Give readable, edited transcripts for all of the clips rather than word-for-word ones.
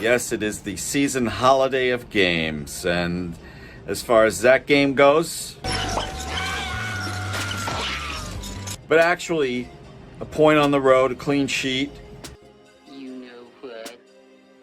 Yes, it is the season holiday of games, and as far as that game goes, but actually, a point on the road, a clean sheet. You know what?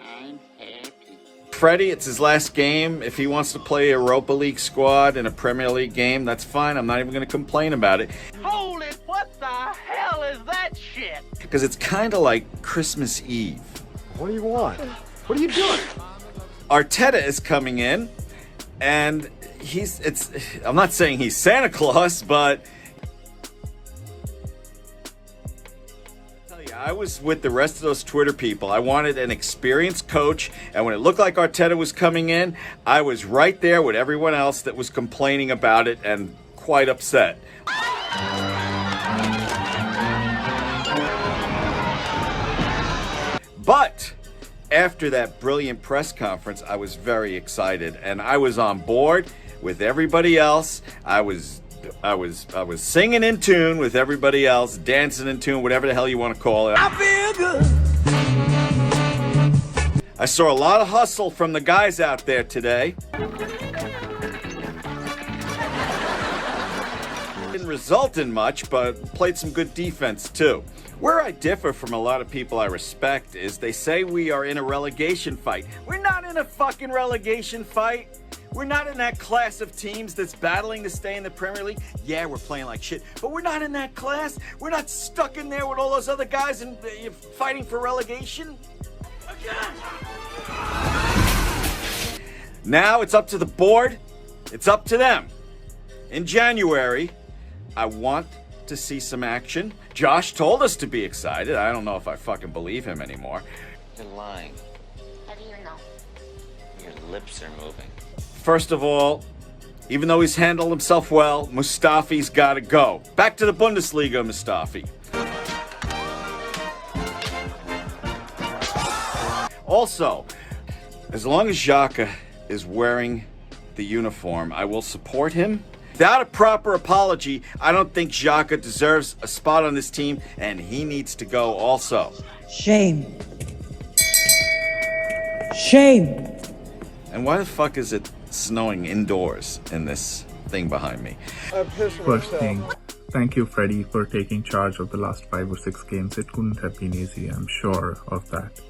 I'm happy. Freddie, it's his last game. If he wants to play a Europa League squad in a Premier League game, that's fine. I'm not even going to complain about it. Holy, what the hell is that shit? Because it's kind of like Christmas Eve. What do you want? What are you doing? Arteta is coming in, and I'm not saying he's Santa Claus, but I was with the rest of those Twitter people. I wanted an experienced coach, and when it looked like Arteta was coming in, I was right there with everyone else that was complaining about it and quite upset. But after that brilliant press conference, I was very excited, and I was on board with everybody else. I was singing in tune with everybody else, dancing in tune, whatever the hell you want to call it. I feel good. I saw a lot of hustle from the guys out there today. Didn't result in much, but played some good defense too. Where I differ from a lot of people I respect is they say we are in a relegation fight. We're not in a fucking relegation fight. We're not in that class of teams that's battling to stay in the Premier League. Yeah, we're playing like shit, but we're not in that class. We're not stuck in there with all those other guys and fighting for relegation. Again. Now it's up to the board. It's up to them. In January, I want to see some action. Josh told us to be excited. I don't know if I fucking believe him anymore. You're lying. How do you know? Your lips are moving. First of all, even though he's handled himself well, Mustafi's got to go. Back to the Bundesliga, Mustafi. Also, as long as Xhaka is wearing the uniform, I will support him. Without a proper apology, I don't think Xhaka deserves a spot on this team, and he needs to go also. Shame. Shame. And why the fuck is it snowing indoors in this thing behind me? First thing, thank you, Freddie, for taking charge of the last 5 or 6 games. It couldn't have been easy, I'm sure of that.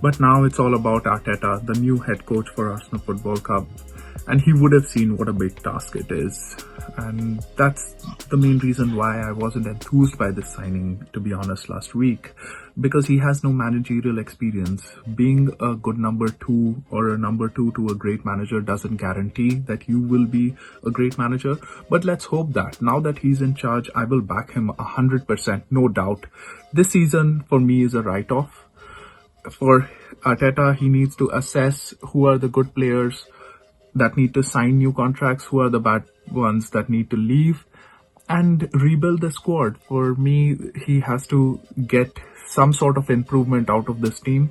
But now it's all about Arteta, the new head coach for Arsenal Football Club. And he would have seen what a big task it is. And that's the main reason why I wasn't enthused by this signing, to be honest, last week. Because he has no managerial experience. Being a good number 2 or a number 2 to a great manager doesn't guarantee that you will be a great manager. But let's hope that now that he's in charge, I will back him 100%, no doubt. This season for me is a write-off. For Arteta, he needs to assess who are the good players that need to sign new contracts, who are the bad ones that need to leave, and rebuild the squad. For me, he has to get some sort of improvement out of this team.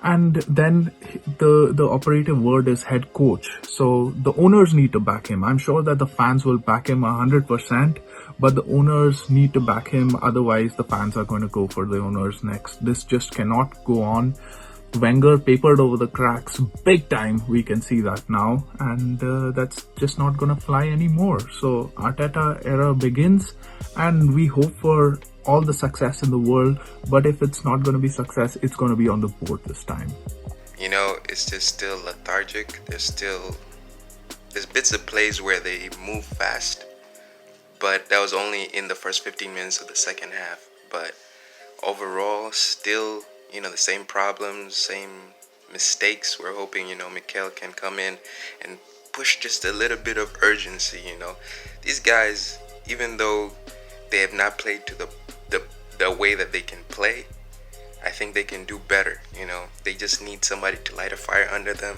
And then the operative word is head coach. So the owners need to back him. I'm sure that the fans will back him 100%, but the owners need to back him. Otherwise, the fans are going to go for the owners next. This just cannot go on. Wenger papered over the cracks big time, we can see that now, and that's just not gonna fly anymore. So Arteta era begins, and we hope for all the success in the world, but if it's not gonna be success, it's gonna be on the board this time. You know, it's just still lethargic. There's bits of plays where they move fast, but that was only in the first 15 minutes of the second half. But overall, still, you know, the same problems, same mistakes. We're hoping, you know, Mikel can come in and push just a little bit of urgency, you know. These guys, even though they have not played to the way that they can play, I think they can do better, you know. They just need somebody to light a fire under them,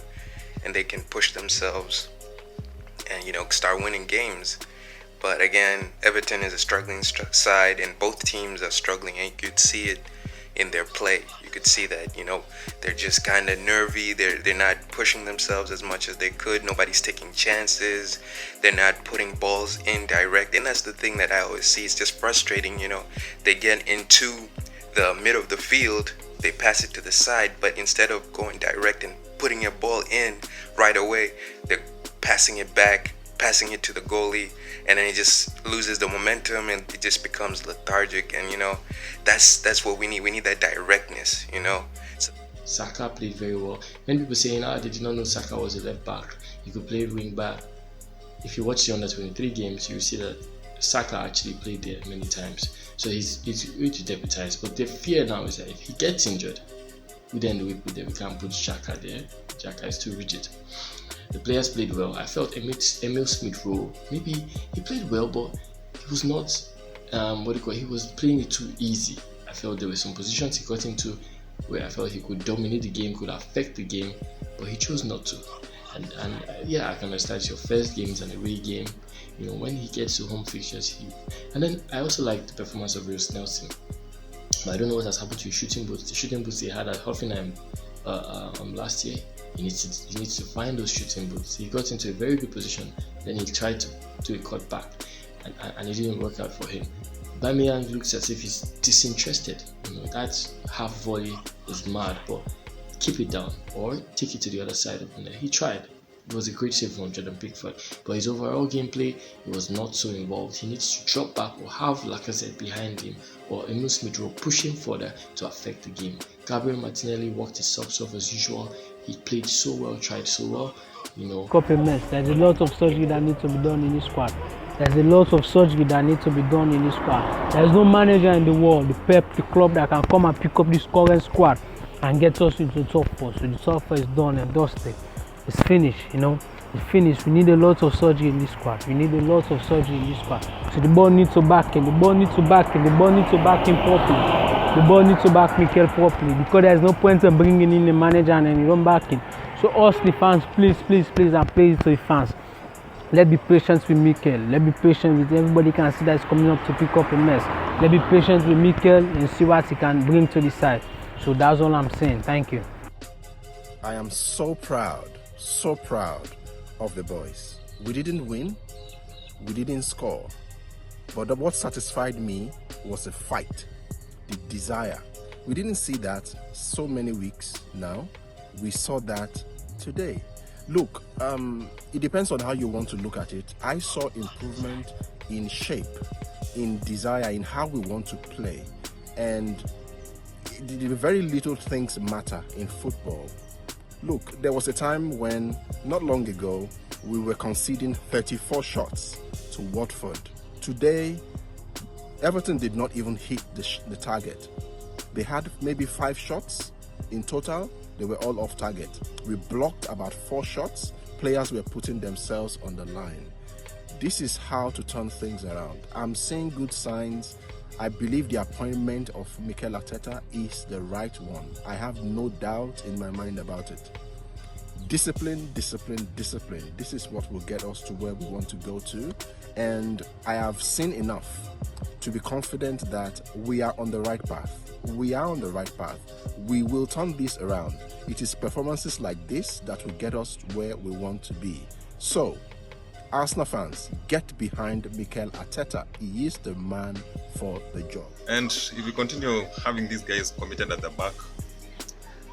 and they can push themselves and, you know, start winning games. But again, Everton is a struggling side, and both teams are struggling, and you could see it in their play. You could see that, you know, they're just kind of nervy. They're not pushing themselves as much as they could. Nobody's taking chances. They're not putting balls in direct, and that's the thing that I always see. It's just frustrating, you know. They get into the mid of the field they pass it to the side, but instead of going direct and putting a ball in right away, they're passing it back, passing it to the goalie, and then it just loses the momentum and it just becomes lethargic. And that's what we need. We need that directness. So, Saka played very well. Many people saying, they did not know Saka was a left back. He could play wing back. If you watch the under 23 games, you will see that Saka actually played there many times. So he's going to deputize. But the fear now is that if he gets injured, we then do it with them. We can't put Xhaka there. Xhaka is too rigid. The players played well. I felt Emil Smith-Rowe, maybe he played well, but he was not, he was playing it too easy. I felt there were some positions he got into where I felt he could dominate the game, could affect the game, but he chose not to. And I can understand it's your first game, it's an away game. When he gets to home fixtures, and then I also like the performance of Reus Nelson. But I don't know what has happened to his shooting boots. The shooting boots he had at Hoffenheim last year, he needs to find those shooting boots. He got into a very good position, then he tried to do a cut back, and it didn't work out for him. Aubameyang looks as if he's disinterested. That half volley is mad, but keep it down or take it to the other side of the net. He tried. It was a great save from Jordan Pickford, but his overall gameplay, he was not so involved. He needs to drop back or have Lacazette behind him or Emil Smith-Rowe pushing further to affect the game. Gabriel Martinelli worked his socks off as usual. He played so well, tried so well. Copy mess. There's a lot of surgery that needs to be done in this squad. There's a lot of surgery that needs to be done in this squad. There's no manager in the world, the Pep, the club that can come and pick up this current squad and get us into the top four. So the top four is done and dusted. It's finished, It's finished. We need a lot of surgery in this squad. So the ball needs to back him. The ball needs to back him properly. The ball needs to back Mikel properly, because there's no point in bringing in the manager and then you don't back him. So us, the fans, please, and please to the fans. Let's be patient with Mikel. Let's be patient with everybody. Can see that it's coming up to pick up a mess. Let's be patient with Mikel and see what he can bring to the side. So that's all I'm saying. Thank you. I am so proud of the boys. We didn't win, we didn't score, but what satisfied me was the fight, the desire. We didn't see that so many weeks now. We saw that today. Look, it depends on how you want to look at it. I saw improvement in shape, in desire, in how we want to play, and the very little things matter in football. Look, there was a time when, not long ago, we were conceding 34 shots to Watford. Today, Everton did not even hit the target. They had maybe 5 shots in total. They were all off target. We blocked about 4 shots. Players were putting themselves on the line. This is how to turn things around. I'm seeing good signs. I believe the appointment of Mikel Arteta is the right one. I have no doubt in my mind about it. Discipline. This is what will get us to where we want to go to. And I have seen enough to be confident that we are on the right path. We will turn this around. It is performances like this that will get us where we want to be. So, Arsenal fans, get behind Mikel Arteta. He is the man for the job. And if we continue having these guys committed at the back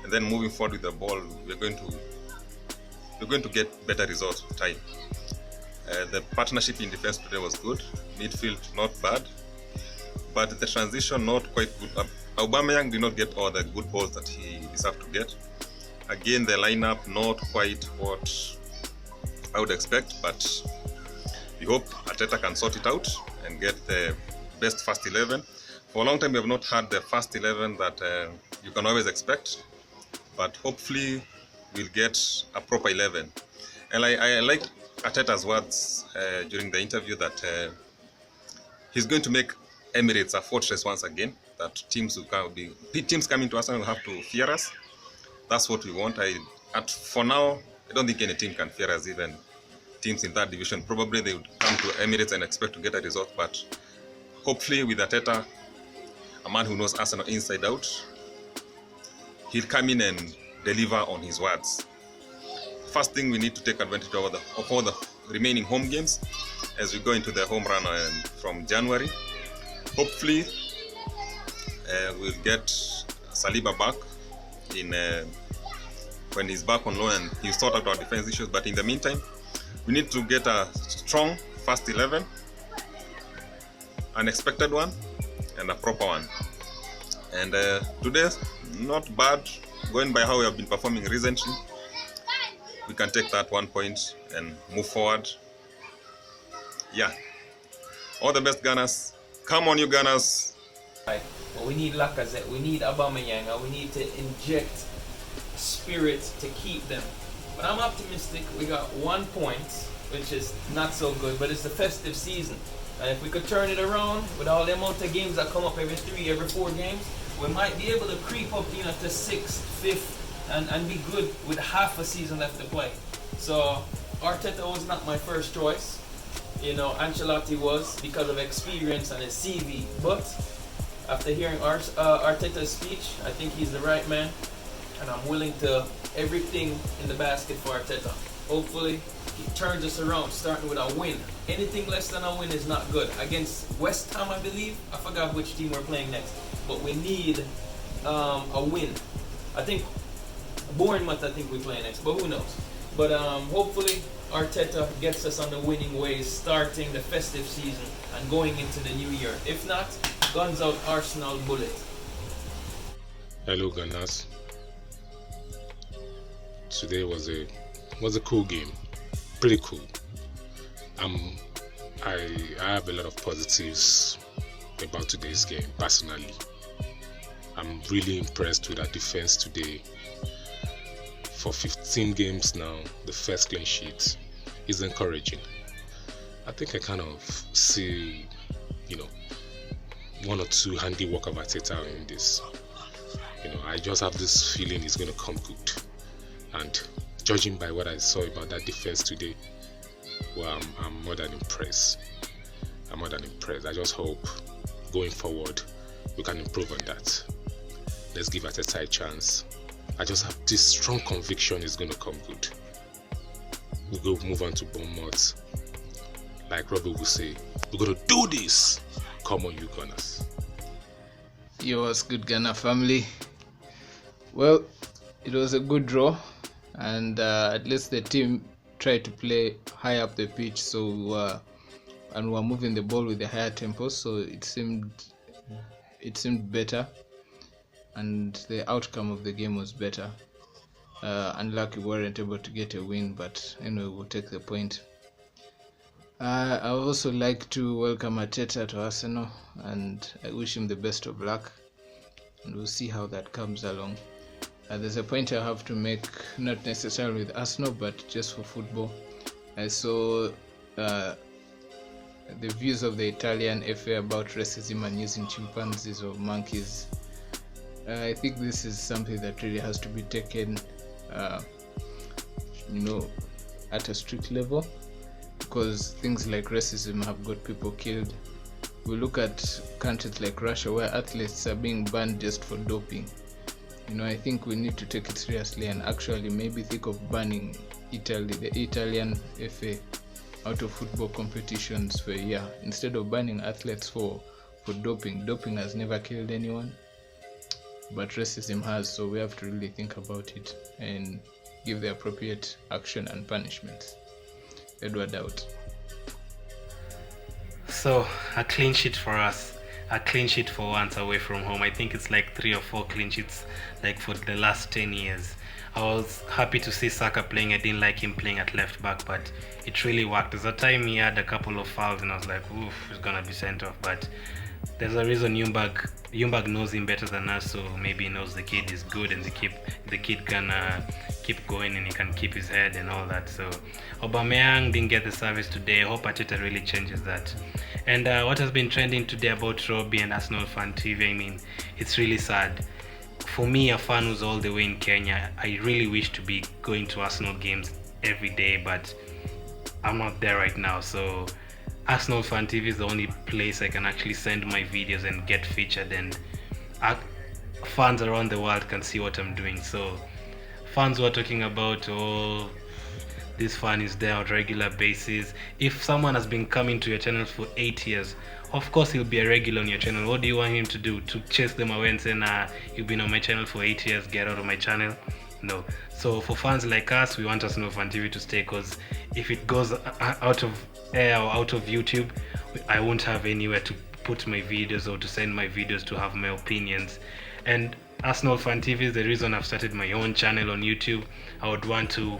and then moving forward with the ball, we're going to get better results with time. The partnership in defense today was good. Midfield not bad, but the transition not quite good. Aubameyang did not get all the good balls that he deserved to get. Again, the lineup not quite what I would expect, but we hope Arteta can sort it out and get the best first 11. For a long time, we have not had the first 11 that you can always expect, but hopefully we'll get a proper 11. And I like Arteta's words during the interview that he's going to make Emirates a fortress once again, that teams coming to Arsenal will have to fear us. That's what we want. For now, I don't think any team can fear us, even teams in that division. Probably they would come to Emirates and expect to get a result, but hopefully with Arteta, a man who knows Arsenal inside out, he'll come in and deliver on his words. First thing, we need to take advantage of all the remaining home games as we go into the home run from January. Hopefully, we'll get Saliba back in when he's back on loan and he's sort out our defense issues. But in the meantime, we need to get a strong first 11, an expected one, and a proper one. And today, not bad. Going by how we have been performing recently, we can take that 1 point and move forward. Yeah. All the best, Gunners. Come on, you Gunners. But we need Lacazette, we need Aubameyang, and we need to inject spirit to keep them. But I'm optimistic. We got 1 point, which is not so good, but it's the festive season. And if we could turn it around with all the amount of games that come up every 3, every 4 games, we might be able to creep up, to 6th, 5th, and be good with half a season left to play. So Arteta was not my first choice. Ancelotti was because of experience and his CV. But after hearing Arteta's speech, I think he's the right man, and I'm willing to everything in the basket for Arteta. Hopefully, he turns us around, starting with a win. Anything less than a win is not good. Against West Ham, I believe. I forgot which team we're playing next. But we need a win. I think Bournemouth, we play next, but who knows. But hopefully, Arteta gets us on the winning ways, starting the festive season and going into the new year. If not, guns out Arsenal bullet. Hello, Gunners. Today was a cool game, pretty cool. I have a lot of positives about today's game. Personally, I'm really impressed with our defense today. For 15 games now, the first clean sheet is encouraging. I think I kind of see, 1 or 2 handiwork of Arteta in this. I just have this feeling it's going to come good. And judging by what I saw about that defense today, well, I'm more than impressed. I just hope going forward we can improve on that. Let's give Arteta a chance. I just have this strong conviction it's going to come good. We'll go move on to Bournemouth. Like Robbie will say, we're going to do this. Come on, you Gunners. Yo, what's good, Gunner family? Well, it was a good draw, and at least the team tried to play high up the pitch, so and we're moving the ball with a higher tempo, so it seemed better, and the outcome of the game was better. Unlucky we weren't able to get a win, but anyway, we'll take the point. I would also like to welcome Arteta to Arsenal, and I wish him the best of luck, and we'll see how that comes along. There's a point I have to make, not necessarily with Arsenal, but just for football. I saw the views of the Italian FA about racism and using chimpanzees or monkeys. I think this is something that really has to be taken, at a strict level, because things like racism have got people killed. We look at countries like Russia where athletes are being banned just for doping. I think we need to take it seriously and actually maybe think of banning the Italian FA out of football competitions for a year, instead of banning athletes for doping. Doping has never killed anyone, but racism has, so we have to really think about it and give the appropriate action and punishments. Edward out. So, a clean sheet for us. A clean sheet for once away from home. I think it's like 3 or 4 clean sheets like for the last 10 years. I was happy to see Saka playing. I didn't like him playing at left back, but it really worked. There's a time he had a couple of fouls and I was like, oof, he's gonna be sent off. But there's a reason Ljungberg knows him better than us, so maybe he knows the kid is good and the kid can keep going and he can keep his head and all that. So Aubameyang didn't get the service today. I hope Arteta really changes that. And what has been trending today about Robbie and Arsenal Fan TV, it's really sad. For me, a fan who's all the way in Kenya, I really wish to be going to Arsenal games every day, but I'm not there right now. So Arsenal Fan TV is the only place I can actually send my videos and get featured, and fans around the world can see what I'm doing. So fans who are talking about, this fan is there on a regular basis. If someone has been coming to your channel for 8 years, of course he'll be a regular on your channel. What do you want him to do? To chase them away and say, nah, you've been on my channel for 8 years, get out of my channel? No. So for fans like us, we want Arsenal Fan TV to stay, because if it goes out of air or out of YouTube, I won't have anywhere to put my videos or to send my videos to have my opinions. And Arsenal Fan TV is the reason I've started my own channel on YouTube. I would want to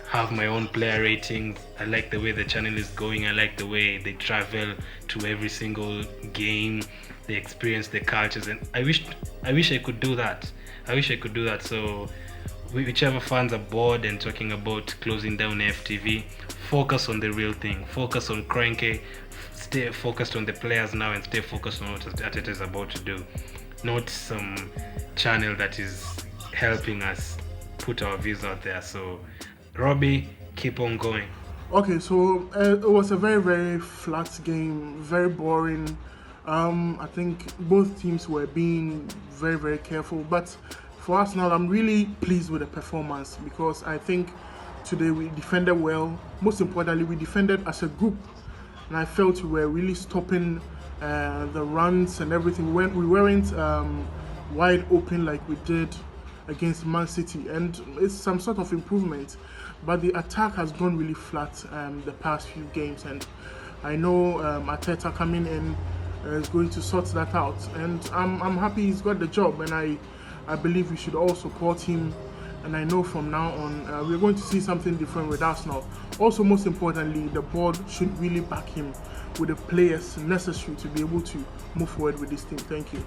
have my own player ratings. I like the way the channel is going. I like the way they travel to every single game. They experience the cultures, and I wish I could do that. So whichever fans are bored and talking about closing down AFTV, focus on the real thing. Focus on Cranky. Stay focused on the players now, and stay focused on what Arteta is about to do. Not some channel that is helping us put our views out there. So Robbie, keep on going. Okay, so it was a very, very flat game, very boring. I think both teams were being very, very careful, but for Arsenal, I'm really pleased with the performance, because I think today we defended well. Most importantly, we defended as a group, and I felt we were really stopping the runs and everything. We weren't wide open like we did against Man City, and it's some sort of improvement. But the attack has gone really flat the past few games, and I know Arteta coming in is going to sort that out, and I'm happy he's got the job, and I believe we should all support him. And I know from now on we're going to see something different with Arsenal. Also, most importantly, the board should really back him with the players necessary to be able to move forward with this team. Thank you.